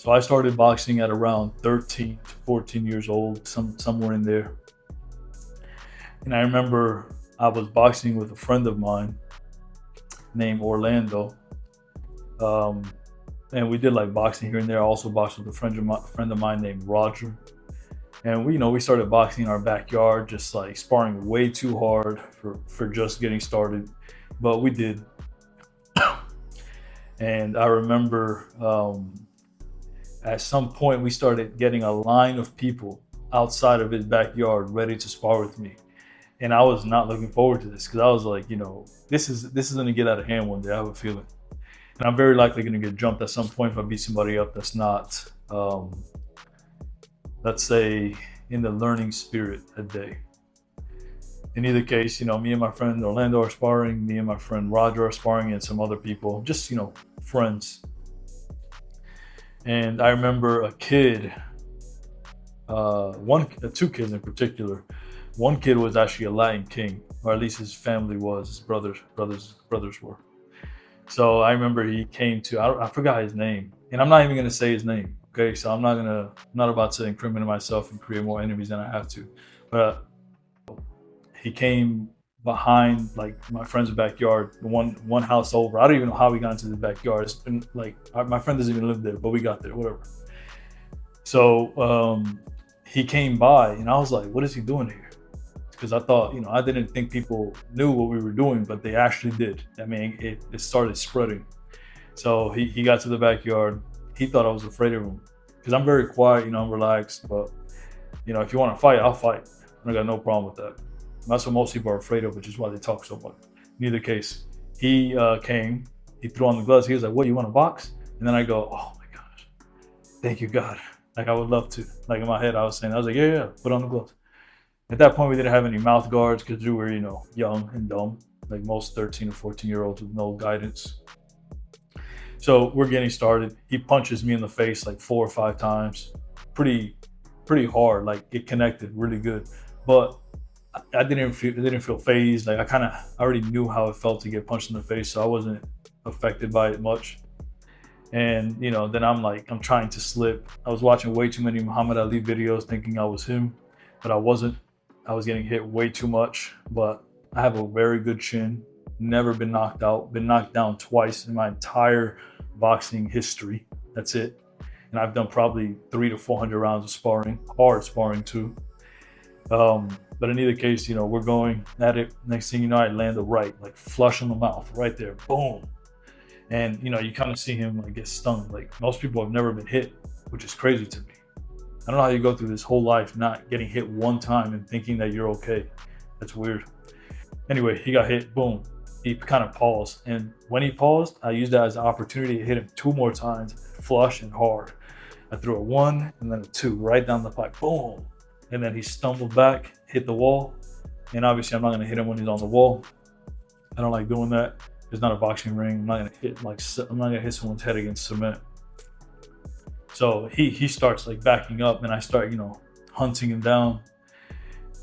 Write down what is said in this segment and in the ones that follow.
So I started boxing at around 13 to 14 years old, somewhere in there. And I remember I was boxing with a friend of mine named Orlando. Um, and we did like boxing here and there. I also boxed with a friend of mine named Roger. And we started boxing in our backyard, just like sparring way too hard for just getting started. But we did. And I remember at some point we started getting a line of people outside of his backyard ready to spar with me. And I was not looking forward to this because I was like, this is going to get out of hand one day. I have a feeling, and I'm very likely going to get jumped at some point if I beat somebody up that's not, let's say, in the learning spirit that day. In either case, me and my friend Orlando are sparring, me and my friend Roger are sparring, and some other people, just friends. And I remember a kid, two kids in particular. One kid was actually a Latin king, or at least his family was. His brothers were. So I remember he came to. I forgot his name, and I'm not even gonna say his name. Okay, so I'm not about to incriminate myself and create more enemies than I have to. But he came behind like my friend's backyard, one house over. I don't even know how we got into the backyard. It's been like my friend doesn't even live there, but we got there, whatever. So he came by, and I was like, "What is he doing here?" Because I thought, I didn't think people knew what we were doing, but they actually did. I mean, it started spreading. So he got to the backyard. He thought I was afraid of him because I'm very quiet, I'm relaxed. But if you want to fight, I'll fight. I got no problem with that. That's what most people are afraid of, which is why they talk so much. In either case, he came, he threw on the gloves. He was like, "What, you want to box?" And then I go, "Oh my gosh, thank you, God. Like, I would love to." Like, in my head, I was like, "Yeah, yeah, put on the gloves." At that point, we didn't have any mouth guards because we were, young and dumb, like most 13 or 14-year-olds with no guidance. So we're getting started. He punches me in the face like 4 or 5 times, pretty, pretty hard. Like, it connected really good, but I didn't feel phased. Like, I already knew how it felt to get punched in the face, so I wasn't affected by it much. And then I'm trying to slip. I was watching way too many Muhammad Ali videos, thinking I was him, but I wasn't. I was getting hit way too much. But I have a very good chin. Never been knocked out. Been knocked down twice in my entire boxing history. That's it. And I've done probably 300 to 400 rounds of sparring, hard sparring too. But in either case, we're going at it. Next thing you know, I land a right, like flush in the mouth, right there, boom. And you kind of see him like get stung. Like, most people have never been hit, which is crazy to me. I don't know how you go through this whole life not getting hit one time and thinking that you're okay. That's weird. Anyway, he got hit, boom. He kind of paused, and when he paused, I used that as an opportunity to hit him 2 more times, flush and hard. I threw a 1 and then a 2 right down the pipe, boom. And then he stumbled back, hit the wall. And obviously, I'm not going to hit him when he's on the wall. I don't like doing that. It's not a boxing ring. I'm not gonna hit someone's head against cement. So he starts like backing up, and I start hunting him down.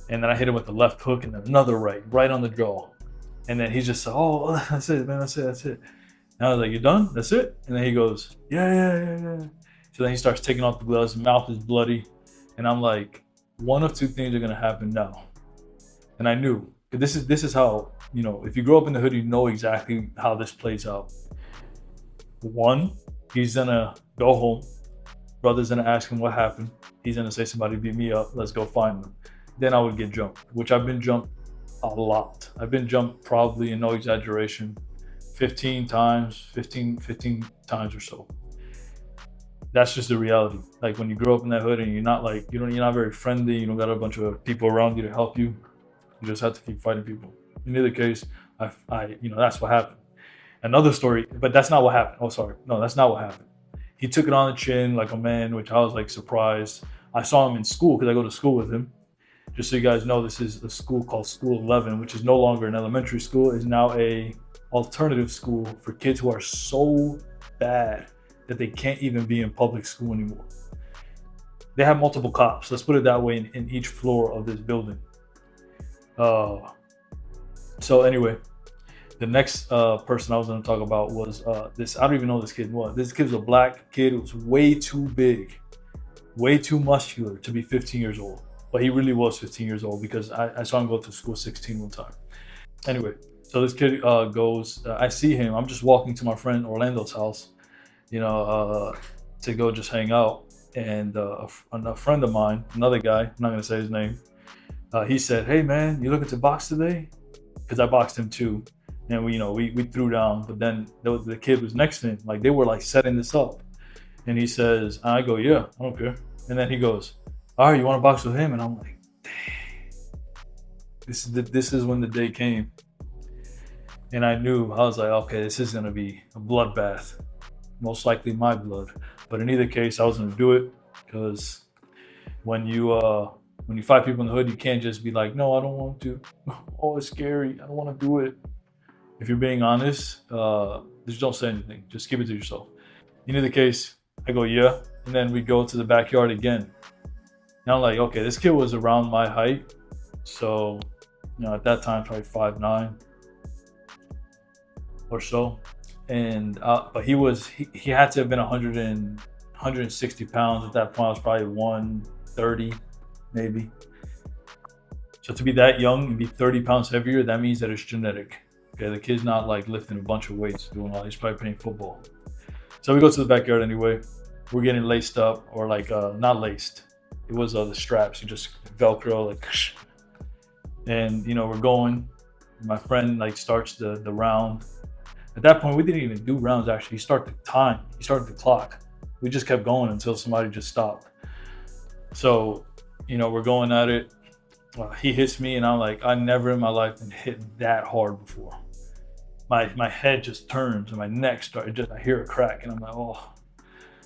And then I hit him with the left hook and then another right on the jaw. And then he's just like, "Oh, that's it, man. That's it." And I was like, "You done? That's it?" And then he goes, "Yeah, yeah, yeah, yeah." So then he starts taking off the gloves. His mouth is bloody, and I'm like, one of two things are gonna happen now. And I knew, this is how, if you grow up in the hood, you know exactly how this plays out. One, he's gonna go home. Brother's gonna ask him what happened. He's gonna say, "Somebody beat me up. Let's go find them." Then I would get jumped, which I've been jumped a lot. I've been jumped probably, in no exaggeration, 15 times, 15 times or so. That's just the reality. Like, when you grow up in that hood and you're not like, you're not very friendly, you don't got a bunch of people around you to help you. You just have to keep fighting people. In either case, that's what happened. Another story, but that's not what happened. Oh, sorry. No, that's not what happened. He took it on the chin like a man, which I was like surprised. I saw him in school because I go to school with him. Just so you guys know, this is a school called School 11, which is no longer an elementary school. It's now a alternative school for kids who are so bad that they can't even be in public school anymore. They have multiple cops. Let's put it that way in each floor of this building. So anyway, The next person I was going to talk about was this. I don't even know who this kid was. This kid was a black kid who was way too big, way too muscular to be 15 years old. But he really was 15 years old because I saw him go to school 16 one time. Anyway, so this kid goes, I see him. I'm just walking to my friend Orlando's house, to go just hang out. And a friend of mine, another guy, I'm not going to say his name, he said, "Hey, man, you looking to box today?" Because I boxed him too. And we threw down, but then the kid was next to him. Like they were like setting this up. And he says, I go, "Yeah, I don't care." And then he goes, "All right, you want to box with him?" And I'm like, dang. This is when the day came. And I knew, I was like, okay, this is going to be a bloodbath. Most likely my blood. But in either case, I was going to do it because when you fight people in the hood, you can't just be like, "No, I don't want to." "Oh, it's scary. I don't want to do it." If you're being honest, just don't say anything. Just keep it to yourself. In either case, I go, "Yeah." And then we go to the backyard again. And I'm like, okay, this kid was around my height. So, at that time, probably 5'9" or so. And, but he had to have been 160 pounds at that point. I was probably 130, maybe. So to be that young and be 30 pounds heavier, that means that it's genetic. Okay, the kid's not like lifting a bunch of weights, doing all. He's probably playing football. So we go to the backyard anyway. We're getting laced up, or like not laced. It was the straps. You just Velcro like, and we're going. My friend like starts the round. At that point, we didn't even do rounds. Actually, he started the time. He started the clock. We just kept going until somebody just stopped. So, we're going at it. He hits me, and I'm like, I never in my life been hit that hard before. My head just turns, and my neck started. I hear a crack, and I'm like, oh.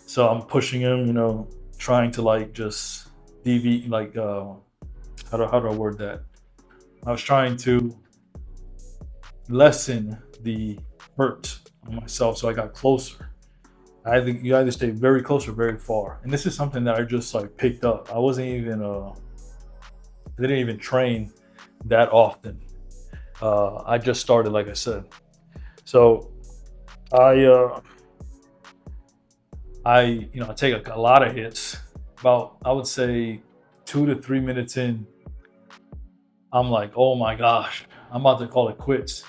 So I'm pushing him, trying to like just deviate, like how do I word that? I was trying to lessen the hurt on myself, so I got closer. You either stay very close or very far, and this is something that I just like picked up. I wasn't even I didn't even train that often. I just started, like I said. So I take a lot of hits. About, I would say, 2 to 3 minutes in, I'm like, oh my gosh, I'm about to call it quits.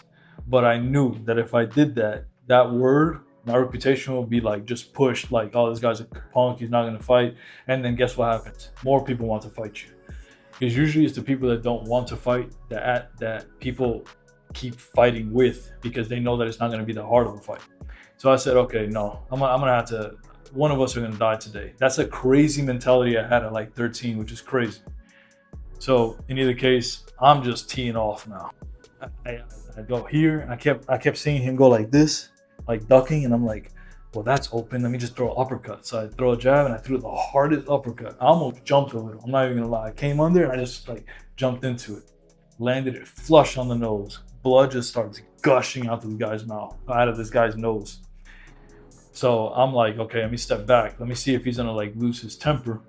But I knew that if I did that, my reputation will be like just pushed, like, oh, this guy's a punk, he's not gonna fight. And then guess what happens? More people want to fight you. Because usually it's the people that don't want to fight that people keep fighting with, because they know that it's not gonna be that hard of a fight. So I said, okay, no, I'm gonna have to. One of us are gonna die today. That's a crazy mentality I had at like 13, which is crazy. So in either case, I'm just teeing off now. I go here. I kept seeing him go like this, like ducking, and I'm like, well, that's open. Let me just throw an uppercut. So I throw a jab, and I threw the hardest uppercut. I almost jumped over it. I'm not even gonna lie. I came under, and I just like jumped into it, landed it flush on the nose. Blood just starts gushing out of this guy's nose. So I'm like, okay, let me step back. Let me see if he's gonna like lose his temper.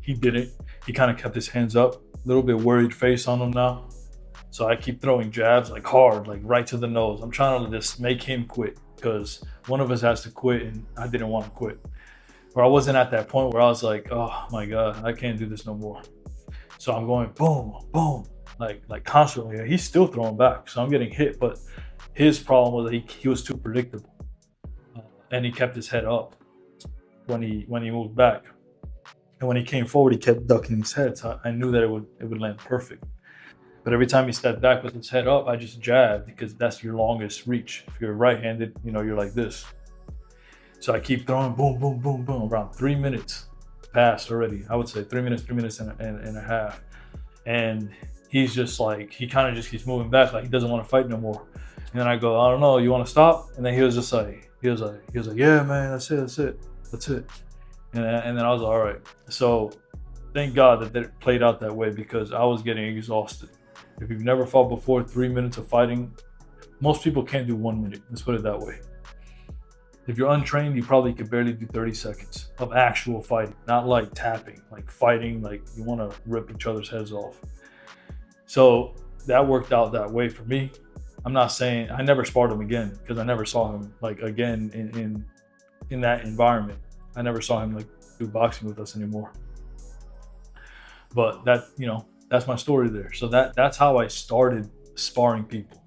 He didn't. He kind of kept his hands up, a little bit worried face on him now. So I keep throwing jabs like hard, like right to the nose. I'm trying to just make him quit, because one of us has to quit, and I didn't want to quit. Or I wasn't at that point where I was like, oh my God, I can't do this no more. So I'm going boom, boom, like constantly. He's still throwing back, so I'm getting hit. But his problem was that he was too predictable, and he kept his head up when he moved back. And when he came forward, he kept ducking his head. So I knew that it would land perfect. But every time he stepped back with his head up, I just jabbed, because that's your longest reach. If you're right-handed, you're like this. So I keep throwing, boom, boom, boom, boom. Around 3 minutes passed already. I would say 3 minutes and a half. And he's just like, he kind of just keeps moving back, like he doesn't want to fight no more. And then I go, I don't know, you want to stop? And then he was like, yeah, man, that's it. And then I was like, all right. So thank God that it played out that way, because I was getting exhausted. If you've never fought before, 3 minutes of fighting, most people can't do 1 minute. Let's put it that way. If you're untrained, you probably could barely do 30 seconds of actual fighting, not like tapping, like fighting, like you want to rip each other's heads off. So that worked out that way for me. I'm not saying I never sparred him again because I never saw him like again in that environment. I never saw him like do boxing with us anymore. But that, that's my story there. So that's how I started sparring people.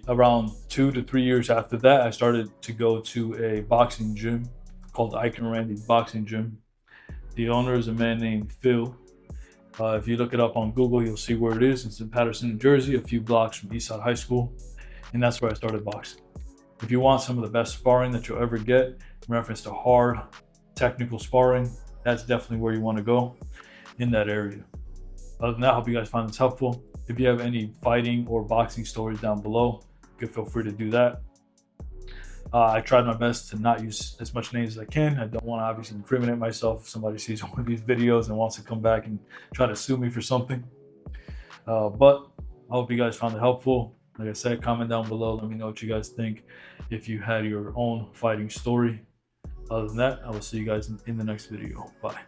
Around 2 to 3 years after that, I started to go to a boxing gym called Ike and Randy Boxing Gym. The owner is a man named Phil. If you look it up on Google, you'll see where it is. It's in Paterson, New Jersey, a few blocks from Eastside High School. And that's where I started boxing. If you want some of the best sparring that you'll ever get in reference to hard, technical sparring, that's definitely where you want to go in that area. Other than that, I hope you guys find this helpful. If you have any fighting or boxing stories down below, you can feel free to do that. I tried my best to not use as much names as I can. I don't want to obviously incriminate myself if somebody sees one of these videos and wants to come back and try to sue me for something. But I hope you guys found it helpful. Like I said, comment down below. Let me know what you guys think if you had your own fighting story. Other than that, I will see you guys in the next video. Bye.